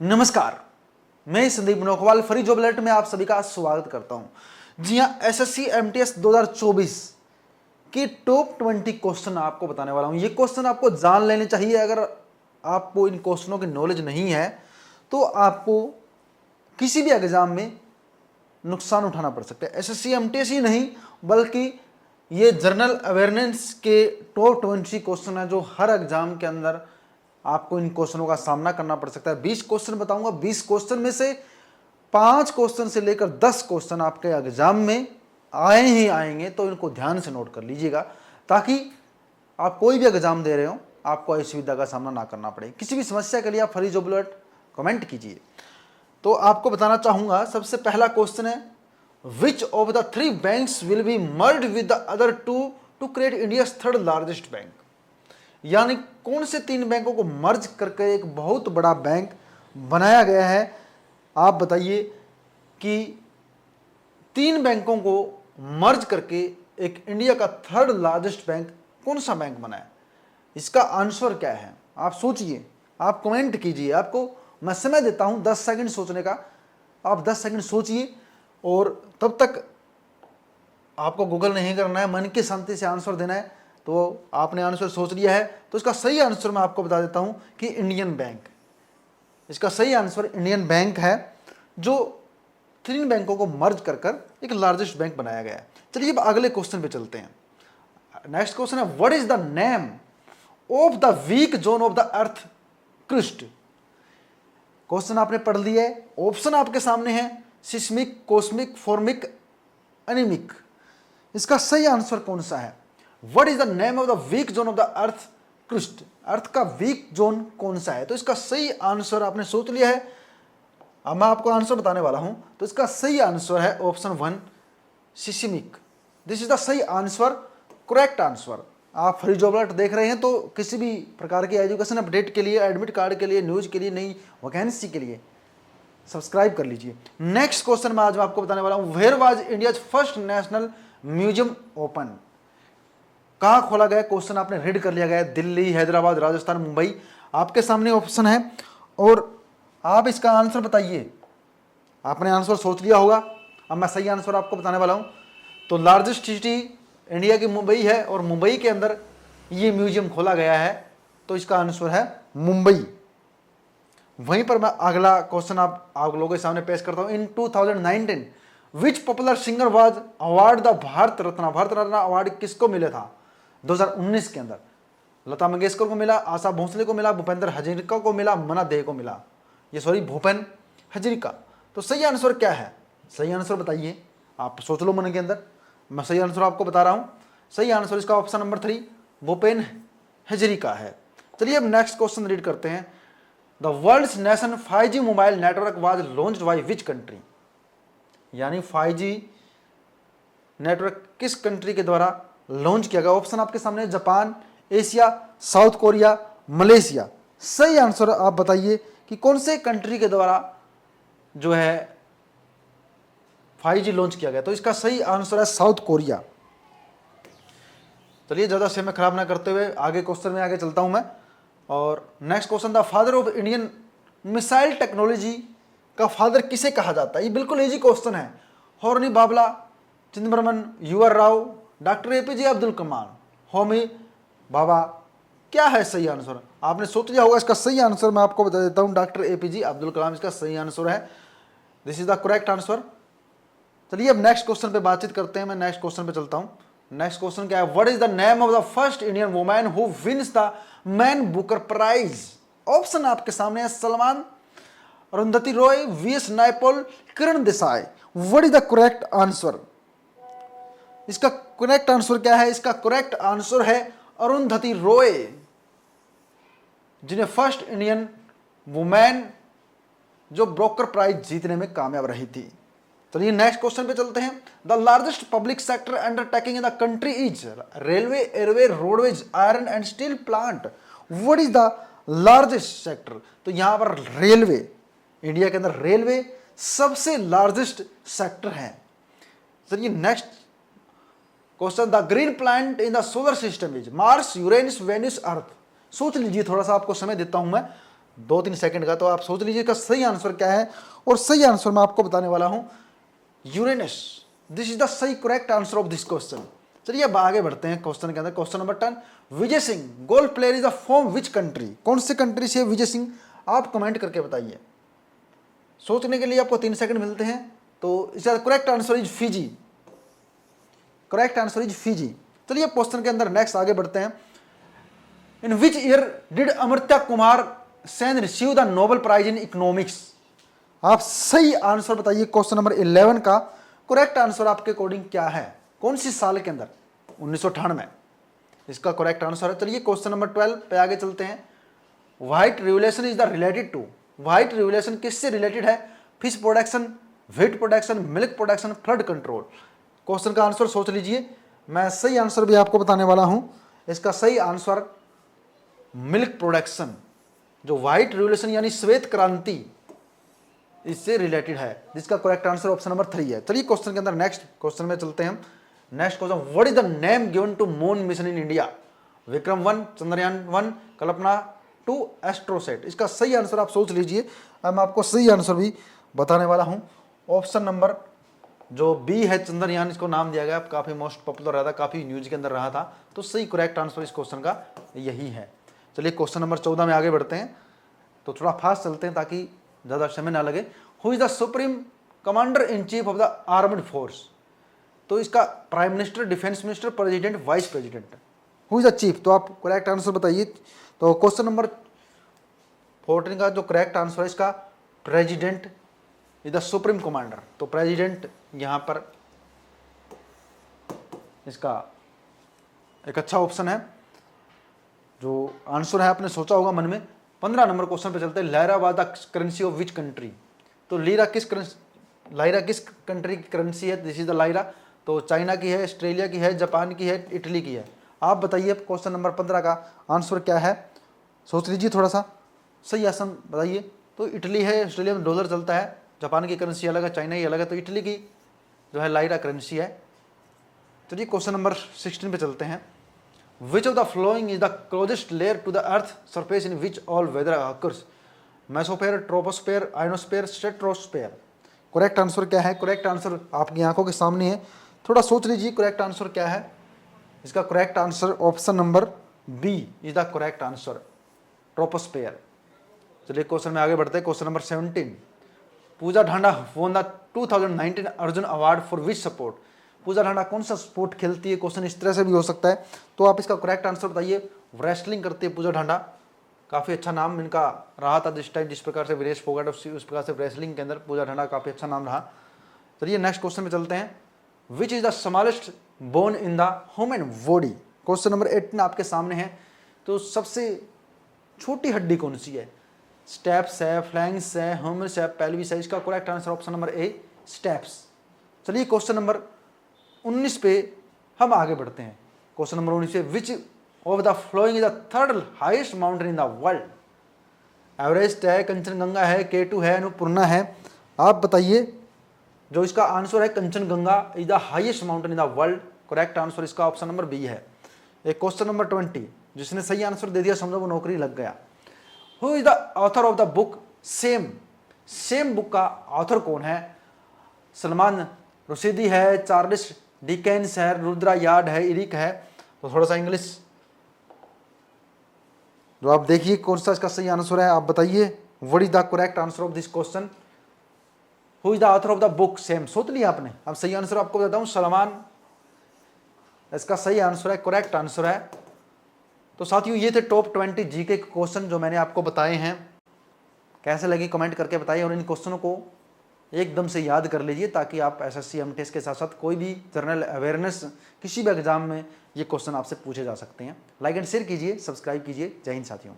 नमस्कार, मैं Sandeep नौकवाल free job alert में आप सभी का स्वागत करता हूं। जी हां, एसएससी एमटीएस 2024 के टॉप 20 क्वेश्चन आपको बताने वाला हूं। ये क्वेश्चन आपको जान लेने चाहिए। अगर आपको इन क्वेश्चनों की नॉलेज नहीं है तो आपको किसी भी एग्जाम में नुकसान उठाना पड़ सकता है। एसएससी एमटीएस ही नहीं बल्कि ये जनरल अवेयरनेस के टॉप 20 क्वेश्चन है जो हर एग्जाम के अंदर आपको इन क्वेश्चनों का सामना करना पड़ सकता है। 20 क्वेश्चन बताऊंगा। 20 क्वेश्चन में से 5 क्वेश्चन से लेकर 10 क्वेश्चन आपके एग्जाम में आए ही आएंगे, तो इनको ध्यान से नोट कर लीजिएगा ताकि आप कोई भी एग्जाम दे रहे हो आपको असुविधा का सामना ना करना पड़े। किसी भी समस्या के लिए आप फ्री जॉब अलर्ट कमेंट कीजिए। तो आपको बताना चाहूंगा, सबसे पहला क्वेश्चन है, which of the 3 banks will be merge with the other 2 to create India's 3rd largest bank. यानी कौन से 3 बैंकों को मर्ज करके एक बहुत बड़ा बैंक बनाया गया है। आप बताइए कि 3 बैंकों को मर्ज करके एक इंडिया का 3rd लार्जेस्ट बैंक कौन सा बैंक बना है। इसका आंसर क्या है आप सोचिए, आप कमेंट कीजिए। आपको मैं समय देता हूं 10 सेकंड सोचने का। आप 10 सेकंड सोचिए और तब तक आपको गूगल नहीं करना है, मन की शांति से आंसर देना है। तो आपने आंसर सोच लिया है तो इसका सही आंसर मैं आपको बता देता हूं कि इंडियन बैंक। इसका सही आंसर इंडियन बैंक है, जो 3 बैंकों को मर्ज कर कर एक लार्जेस्ट बैंक बनाया गया है। चलिए अब अगले क्वेश्चन पे चलते हैं। नेक्स्ट क्वेश्चन है, what is the name of the weak zone of the earth crust. Question आपने पढ़ लिया है, ऑप्शन आपके सामने है, सिस्मिक, कॉस्मिक, फॉर्मिक, एनीमिक। इसका सही आंसर कौन सा है। What is the name of the weak zone of the earth crust. Earth का वीक जोन कौन सा है। तो इसका सही आंसर आपने सोच लिया है। अब मैं आपको आंसर बताने वाला हूं। तो इसका सही आंसर है option 1, seismic. This is the सही आंसर, करेक्ट आंसर। आप फ्री जॉब अलर्ट देख रहे हैं तो किसी भी प्रकार की एजुकेशन अपडेट के लिए, एडमिट कार्ड के लिए, न्यूज के लिए, नई वैकेंसी के लिए सब्सक्राइब कर लीजिए। नेक्स्ट क्वेश्चन मैं आज आपको बताने वाला हूं, where was India's first national museum open. कहां खोला गया। क्वेश्चन आपने रीड कर लिया गया, दिल्ली, हैदराबाद, राजस्थान, मुंबई। आपके सामने ऑप्शन है और आप इसका आंसर बताइए। आपने आंसर सोच लिया होगा। अब मैं सही आंसर आपको बताने वाला हूं। तो लार्जेस्ट सिटी इंडिया की मुंबई है और मुंबई के अंदर ये म्यूजियम खोला गया है। तो इसका आंसर है मुंबई। वहीं पर मैं अगला क्वेश्चन आप लोगों के सामने पेश करता हूं। In 2019 which popular singer was award the Bharat Ratna. Bharat Ratna award किसको मिला था 2019 के अंदर। लता मंगेशकर को मिला, आशा भोसले को मिला, भूपेंद्र हजारिका को मिला, मना दे को मिला। ये सॉरी, भूपेन हजारिका। तो सही आंसर क्या है, सही आंसर बताइए। आप सोच लो मन के अंदर, मैं सही आंसर आपको बता रहा हूं। सही आंसर इसका ऑप्शन नंबर 3 भूपेन हजारिका है। चलिए अब नेक्स्ट क्वेश्चन रीड करते हैं। The world's nation 5G mobile network was launched by which country. यानी 5G नेटवर्क किस कंट्री के द्वारा लॉन्च किया गया। ऑप्शन आपके सामने, Japan, Asia, south Korea, Malaysia. सही आंसर आप बताइए कि कौन से कंट्री के द्वारा जो है 5G लॉन्च किया गया। तो इसका सही आंसर है साउथ कोरिया। चलिए ज्यादा समय खराब ना करते हुए आगे क्वेश्चन में आगे चलता हूं मैं। और next question, the father of Indian missile technology का फादर किसे कहा जाता है। ये बिल्कुल इजी क्वेश्चन है। होर्नी बाबला, Chidambaram, UR Rao, doctor APJ Abdul Kalam, Homi Bhabha. क्या है सही आंसर। आपने सोच लिया होगा। इसका सही आंसर मैं आपको बता देता हूं, डॉक्टर एपीजे अब्दुल कलाम इसका सही आंसर है। This is the correct answer. चलिए अब नेक्स्ट क्वेश्चन पे बातचीत करते हैं। मैं नेक्स्ट क्वेश्चन पे चलता हूं। नेक्स्ट क्वेश्चन क्या है, what is the name of the first Indian woman who wins the man booker prize. Option आपके सामने है, Salman, Arundhati Roy, VS Naipaul, Kiran Desai. What is the correct answer. इसका करेक्ट आंसर क्या है। इसका करेक्ट आंसर है अरुंधति रॉय, जिन्हें फर्स्ट इंडियन वुमेन जो ब्रोकर प्राइज जीतने में कामयाब रही थी। चलिए नेक्स्ट क्वेश्चन पे चलते हैं। The largest public sector undertaking in the country is railway, airway, roadways, iron and steel plant. What is the largest sector. तो यहां पर रेलवे, इंडिया के अंदर रेलवे सबसे लार्जेस्ट सेक्टर है। चलिए next question, the green planet in the solar system is Mars, Uranus, Venus, Earth. सोच लीजिए, थोड़ा सा आपको समय देता हूं मैं। 2-3 सेकंड का, तो आप सोच लीजिए इसका सही आंसर क्या है। और सही आंसर मैं आपको बताने वाला हूं यूरेनस। दिस इज द सही correct answer of this question. चलिए अब आगे बढ़ते हैं क्वेश्चन के अंदर। Question number 10, Vijay Singh golf player is the from which country? कौन से कंट्री से विजय सिंह? आप कमेंट करके बताइए। सोचने के लिए आपको 3 सेकंड मिलते हैं। तो इसका correct answer is Fiji. Correct answer is Fiji. चलिए क्वेश्चन के अंदर नेक्स्ट आगे बढ़ते हैं। In which year did Amartya Kumar Sen receive the Nobel prize in economics? आप सही आंसर बताइए। क्वेश्चन नंबर 11 का करेक्ट आंसर आपके अकॉर्डिंग क्या है? कौन सी साल के अंदर? 1998 इसका करेक्ट आंसर है। चलिए क्वेश्चन नंबर 12 पे आगे चलते हैं। White revolution is the related to? White revolution किससे रिलेटेड है? Fish production, wheat production, milk production, flood control. Question का आंसर सोच लीजिए। मैं सही आंसर भी आपको बताने वाला हूं। इसका सही आंसर मिल्क प्रोडक्शन, जो व्हाइट रिवोल्यूशन यानी श्वेत क्रांति, इससे रिलेटेड है, जिसका करेक्ट आंसर ऑप्शन नंबर 3 है। चलिए क्वेश्चन के अंदर नेक्स्ट क्वेश्चन में चलते हैं। Next question, what is the name given to moon mission in India? Vikram 1, Chandrayaan 1, Kalpana 2, AstroSat. इसका सही आंसर आप सोच लीजिए। अब मैं आपको सही आंसर भी बताने वाला हूं। ऑप्शन नंबर जो बी है, चंद्रयान, इसको नाम दिया गया, काफी मोस्ट पॉपुलर रहा था, काफी न्यूज के अंदर रहा था। तो सही करेक्ट आंसर इस क्वेश्चन का यही है। चलिए क्वेश्चन नंबर 14 में आगे बढ़ते हैं। तो थोड़ा फास्ट चलते हैं ताकि ज़्यादा समय ना लगे। Who is the supreme commander in chief of the armed force? तो इसका prime minister, defence minister, president, vice president. Who is the chief? तो आप करेक्ट आंसर बताइए। तो क्वेश्चन नंबर 14 का जो करेक्ट आंसर है, इसका president is the supreme commander. तो प्रेसिडेंट यहाँ पर इसका एक अच्छा ऑप्शन है। जो आंसर है आपने सोचा होगा मन में। 15 नंबर क्वेश्चन पे चलते हैं। Lyra was the currency of which country? तो लायरा किस कंट्री की करेंसी है? This is the Lyra. तो चाइना की है, ऑस्ट्रेलिया की है, जापान की है, इटली की है। आप बताइए क्वेश्चन नंबर 15 का आंसर क्या है? सोच लीजिए थोड़ा सा, सही आंसर बताइए। तो इटली है, ऑस्ट्रेलिया में डॉलर चलता है, जापान की करेंसी अलग है, चाइना की अलग है, तो इटली की जो है लायरा करेंसी है। चलिए क्वेश्चन नंबर 16 पे चलते हैं। Which of the following is the closest layer to the earth surface in which all weather occurs? Mesosphere, troposphere, ionosphere, stratosphere। Correct answer क्या है? करेक्ट आंसर आपकी आंखों के सामने है। थोड़ा सोच लीजिए करेक्ट आंसर क्या है। इसका correct answer option number B is the correct answer, troposphere. चलिए क्वेश्चन में आगे बढ़ते हैं। Question number 17, Pooja Dhanda won the 2019 Arjuna award for which sport? Pooja Dhanda कौन सा स्पोर्ट खेलती है? क्वेश्चन इस तरह से भी हो सकता है। तो आप इसका करेक्ट आंसर बताइए। रेसलिंग करती है पूजा ढांडा। काफ़ी अच्छा नाम इनका रहा था जिस टाइम, जिस प्रकार से विनेश फोगाट उस प्रकार से रेसलिंग के अंदर पूजा ढांडा काफ़ी अच्छा नाम रहा। चलिए नेक्स्ट क्वेश्चन में चलते हैं। Which is the smallest bone in the human body? Question number 18 आपके सामने है। तो सबसे छोटी हड्डी कौन सी है? स्टेप्स है, फ्लैंक्स है, ह्यूमरस है, पेल्विस है। इसका correct answer option number A, steps. चलिए क्वेश्चन नंबर 19 पे हम आगे बढ़ते हैं। क्वेश्चन नंबर 19 पे, विच of the following is the third highest mountain in the world? Everest है, कंचनगंगा है, K2 है, अन्नपूर्णा है। आप बताइए। जो इसका आंसर है Kanchenjunga is the highest mountain in the world. Correct answer इसका ऑप्शन नंबर बी है। एक क्वेश्चन नंबर 20, जिसने सही आंसर दे दिया समझो वो नौकरी लग गया। Who is the author of the book same? Same book का ऑथर कौन है? सलमान रुशीदी है, चार्ल्स डिकेंस है, रुद्रा यार्ड है, इरिक है। तो थोड़ा सा इंग्लिश जो आप देखिए कौन सा इसका सही आंसर है, आप बताइए। What is the correct answer of this question? Who is the author of the book same? सोच लिया आपने? अब सही आंसर आपको बताता हूं, सलमान इसका सही आंसर है, करेक्ट आंसर है। तो साथियों ये थे टॉप 20 जीके के क्वेश्चन जो मैंने आपको बताए हैं। कैसे लगे कमेंट करके बताइए, और इन क्वेश्चनों को एकदम से याद कर लीजिए ताकि आप एसएससी एमटीएस के साथ साथ कोई भी जनरल अवेयरनेस किसी भी एग्जाम में ये क्वेश्चन आपसे पूछे जा सकते हैं। लाइक एंड शेयर कीजिए, सब्सक्राइब कीजिए। जय हिंद साथियों।